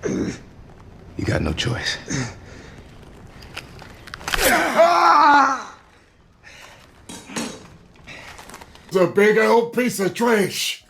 You got no choice. It's a big old piece of trash.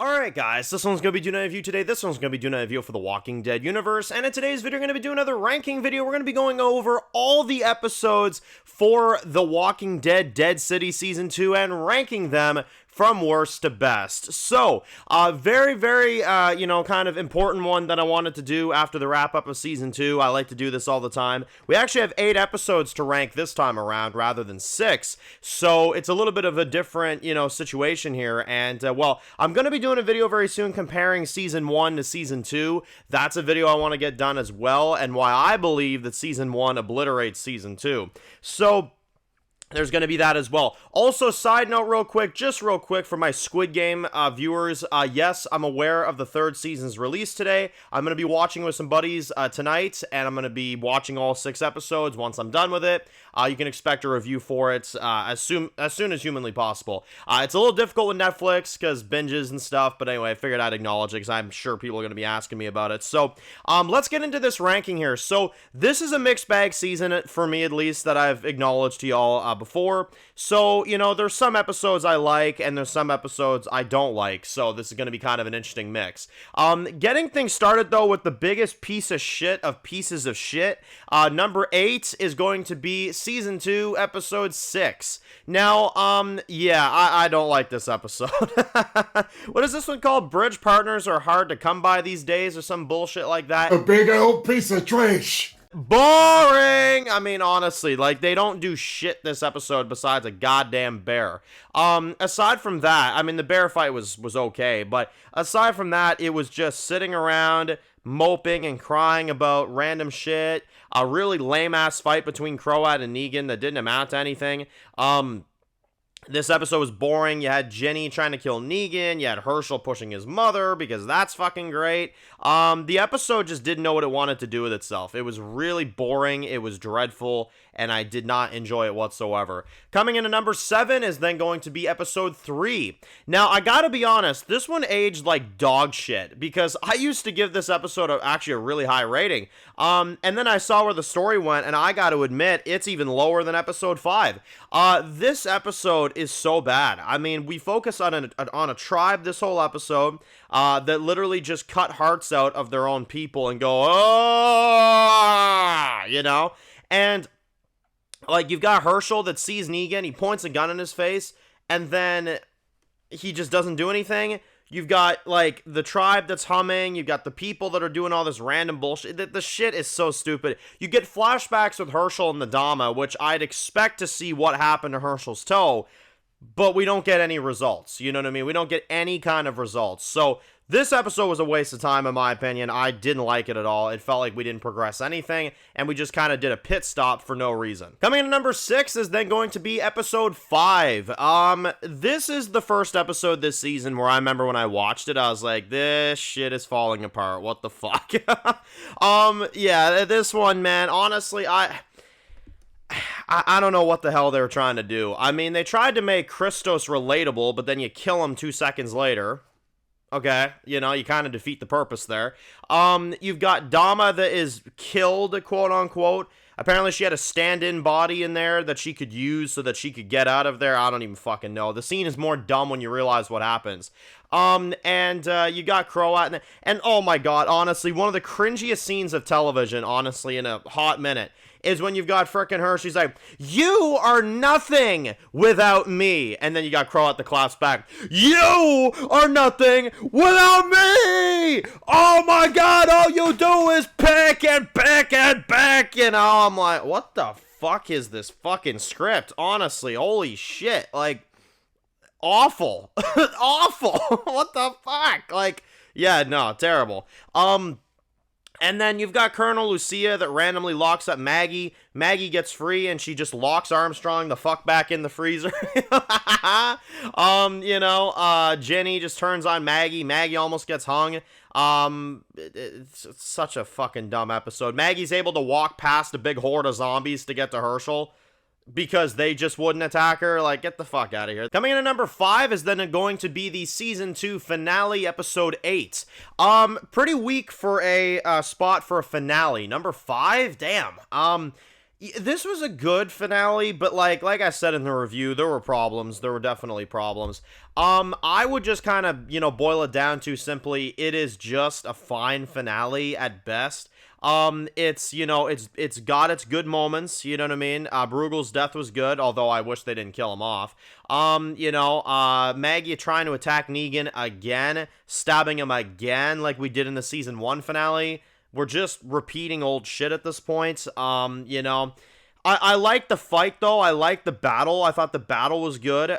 Alright guys, this one's going to be doing a review today. This one's going to be doing a review for the Walking Dead universe, and in today's video we're going to be doing another ranking video. We're going to be going over all the episodes for The Walking Dead Dead City Season 2 and ranking them from worst to best. So, very, kind of important one that I wanted to do after the wrap-up of Season 2. I like to do this all the time. We actually have 8 episodes to rank this time around rather than 6, so it's a little bit of a different, situation here, and, well, I'm going to be doing a video very soon comparing Season 1 to Season 2. That's a video I want to get done as well, and why I believe that Season 1 obliterates Season 2. So, there's going to be that as well. Also, side note just real quick for my Squid Game viewers, yes, I'm aware of the 3rd season's release today. I'm going to be watching with some buddies tonight, and I'm going to be watching all 6 episodes once I'm done with it. You can expect a review for it as soon as humanly possible. It's a little difficult with Netflix because binges and stuff, but anyway, I figured I'd acknowledge it because I'm sure people are going to be asking me about it. So, let's get into this ranking here. So, this is a mixed bag season, for me at least, that I've acknowledged to y'all before. So, there's some episodes I like, and there's some episodes I don't like, so this is going to be kind of an interesting mix. Getting things started, though, with the biggest piece of shit of pieces of shit, number 8 is going to be Season 2, Episode 6. Now, I don't like this episode. What is this one called? Bridge partners are hard to come by these days, or some bullshit like that? A big old piece of trash. Boring! I mean, honestly, like, they don't do shit this episode besides a goddamn bear. Aside from that, I mean, the bear fight was okay, but aside from that, it was just sitting around, moping and crying about random shit, a really lame-ass fight between Croat and Negan that didn't amount to anything. This episode was boring. You had Jenny trying to kill Negan. You had Herschel pushing his mother because that's fucking great. The episode just didn't know what it wanted to do with itself. It was really boring. It was dreadful, and I did not enjoy it whatsoever. Coming in at number 7 is then going to be Episode 3. Now, I gotta be honest, this one aged like dog shit because I used to give this episode actually a really high rating. And then I saw where the story went, and I gotta admit, it's even lower than Episode 5. This episode is so bad. I mean, we focus on a tribe this whole episode that literally just cut hearts out of their own people and go, oh, and like, you've got Herschel that sees Negan, he points a gun in his face, and then he just doesn't do anything. You've got, like, the tribe that's humming, you've got the people that are doing all this random bullshit. The shit is so stupid. You get flashbacks with Herschel and the Dama, which I'd expect to see what happened to Herschel's toe, but we don't get any results. You know what I mean? We don't get any kind of results. So, this episode was a waste of time, in my opinion. I didn't like it at all. It felt like we didn't progress anything, and we just kind of did a pit stop for no reason. Coming in at number 6 is then going to be Episode 5. This is the first episode this season where I remember when I watched it, I was like, this shit is falling apart. What the fuck? Yeah, this one, man, honestly, I don't know what the hell they were trying to do. I mean, they tried to make Christos relatable, but then you kill him 2 seconds later. Okay, you kind of defeat the purpose there. You've got Dama that is killed, quote-unquote. Apparently she had a stand-in body in there that she could use so that she could get out of there. I don't even fucking know. The scene is more dumb when you realize what happens. You got Croat, and oh my god, honestly, one of the cringiest scenes of television, honestly, in a hot minute, is when you've got frickin' her, she's like, you are nothing without me. And then you got Croat that claps back, you are nothing without me. Oh my god, all you do is pick and pick and pick. I'm like, what the fuck is this fucking script? Honestly, holy shit. Like, awful. Awful. What the fuck? Like, yeah, no, terrible. And then you've got Colonel Lucia that randomly locks up Maggie. Maggie gets free and she just locks Armstrong the fuck back in the freezer. Jenny just turns on Maggie. Maggie almost gets hung. It's such a fucking dumb episode. Maggie's able to walk past a big horde of zombies to get to Herschel. because they just wouldn't attack her. Like, get the fuck out of here. Coming in at number 5 is then going to be the season 2 finale, episode 8. Pretty weak for a spot for a finale. Number 5, damn. This was a good finale, but like I said in the review, there were problems. There were definitely problems. I would just kind of, boil it down to simply, it is just a fine finale at best. It's got its good moments, you know what I mean? Bruegel's death was good, although I wish they didn't kill him off. Maggie trying to attack Negan again, stabbing him again like we did in the season 1 finale. We're just repeating old shit at this point. I like the fight, though. I like the battle. I thought the battle was good. You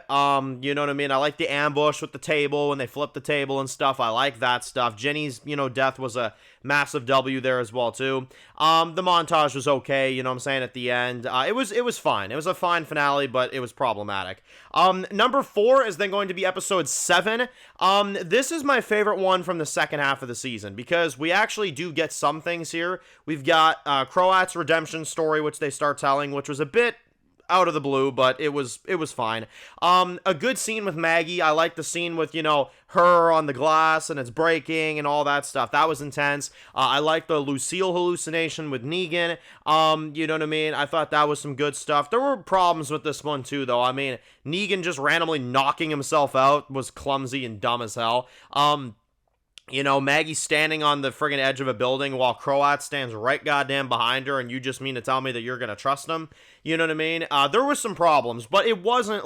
know what I mean? I like the ambush with the table when they flip the table and stuff. I like that stuff. Jenny's, death was a massive W there as well, too. The montage was okay, you know what I'm saying, at the end. It was fine. It was a fine finale, but it was problematic. Number 4 is then going to be episode 7. This is my favorite one from the second half of the season, because we actually do get some things here. We've got Croat's redemption story, which they start telling, which was a bit out of the blue, but it was fine. A good scene with Maggie. I like the scene with, her on the glass and it's breaking and all that stuff. That was intense. I like the Lucille hallucination with Negan. You know what I mean? I thought that was some good stuff. There were problems with this one too, though. I mean, Negan just randomly knocking himself out was clumsy and dumb as hell. Maggie standing on the friggin' edge of a building while Croat stands right goddamn behind her, and you just mean to tell me that you're gonna trust him? You know what I mean? There was some problems, but it wasn't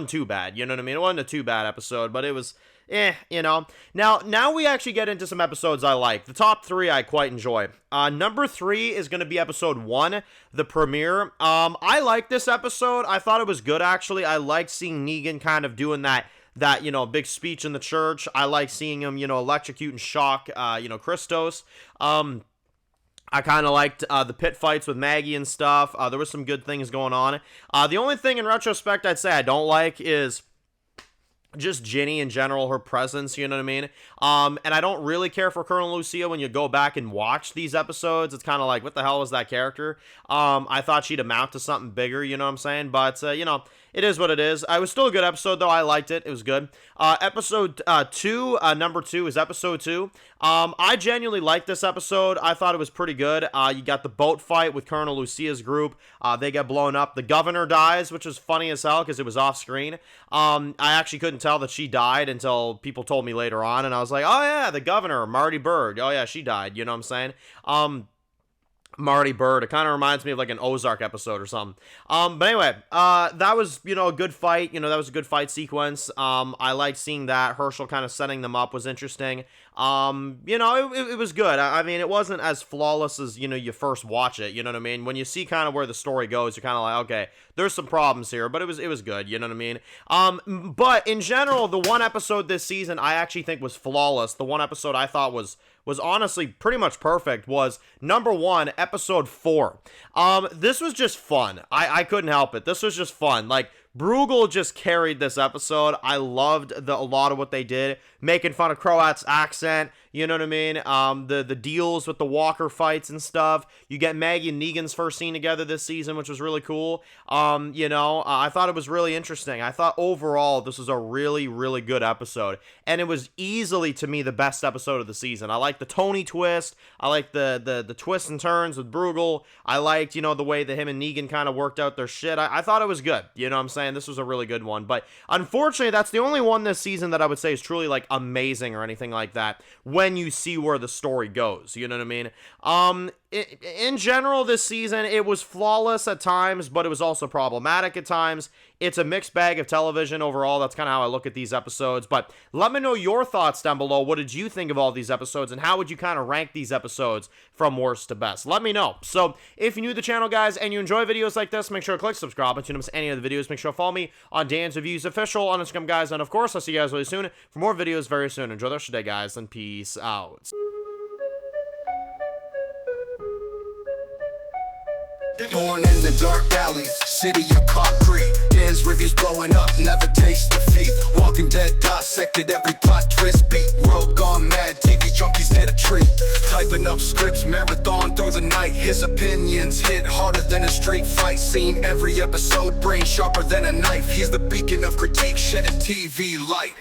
too bad, you know what I mean? It wasn't a too bad episode, but it was, Now we actually get into some episodes I like. The top 3 I quite enjoy. Number 3 is gonna be episode 1, the premiere. I like this episode. I thought it was good, actually. I liked seeing Negan kind of doing that big speech in the church. I like seeing him, electrocute and shock, Christos. I kind of liked the pit fights with Maggie and stuff. There was some good things going on. The only thing in retrospect I'd say I don't like is just Ginny in general, her presence, you know what I mean? And I don't really care for Colonel Lucille when you go back and watch these episodes. It's kind of like, what the hell was that character? I thought she'd amount to something bigger, you know what I'm saying? But, it is what it is. It was still a good episode, though. I liked it. It was good. Episode 2, number 2 is episode 2. I genuinely liked this episode. I thought it was pretty good. You got the boat fight with Colonel Lucille's group. They get blown up. The governor dies, which is funny as hell because it was off screen. I actually couldn't tell that she died until people told me later on, and I was like, oh yeah, the governor, Marty Byrde. Oh yeah, she died. You know what I'm saying? Marty Byrde. It kind of reminds me of like an Ozark episode or something. But anyway, that was, a good fight. That was a good fight sequence. I liked seeing that. Herschel kind of setting them up was interesting. It was good. I mean, it wasn't as flawless as, you first watch it. You know what I mean? When you see kind of where the story goes, you're kind of like, okay, there's some problems here, but it was good. You know what I mean? But in general, the one episode this season I actually think was flawless. The one episode I thought was honestly pretty much perfect was number 1, episode 4. This was just fun. I couldn't help it. This was just fun. Like, Bruegel just carried this episode. I loved a lot of what they did, making fun of Croat's accent. You know what I mean? The deals with the Walker fights and stuff. You get Maggie and Negan's first scene together this season, which was really cool. I thought it was really interesting. I thought overall this was a really, really good episode, and it was easily to me the best episode of the season. I liked the Tony twist. I liked the twists and turns with Bruegel. I liked the way that him and Negan kind of worked out their shit. I thought it was good. You know what I'm saying? This was a really good one, but unfortunately, that's the only one this season that I would say is truly like amazing or anything like that. When you see where the story goes, you know what I mean? In general, this season, it was flawless at times, but it was also problematic at times. It's a mixed bag of television overall. That's kind of how I look at these episodes. But let me know your thoughts down below. What did you think of all these episodes, and how would you kind of rank these episodes from worst to best? Let me know. So if you're new to the channel, guys, and you enjoy videos like this, make sure to click subscribe and to miss any of the videos. Make sure to follow me on Dan's Reviews Official on Instagram, guys. And of course, I'll see you guys really soon for more videos very soon. Enjoy the rest of your day, guys, and peace out. Born in the dark alleys, city of concrete. Dan's reviews blowing up, never taste defeat. Walking Dead dissected every plot twist beat. World gone mad, TV junkies hit a treat. typing up scripts, marathon through the night. His opinions hit harder than a street fight scene. Every episode, brain sharper than a knife. He's the beacon of critique, shedding TV light.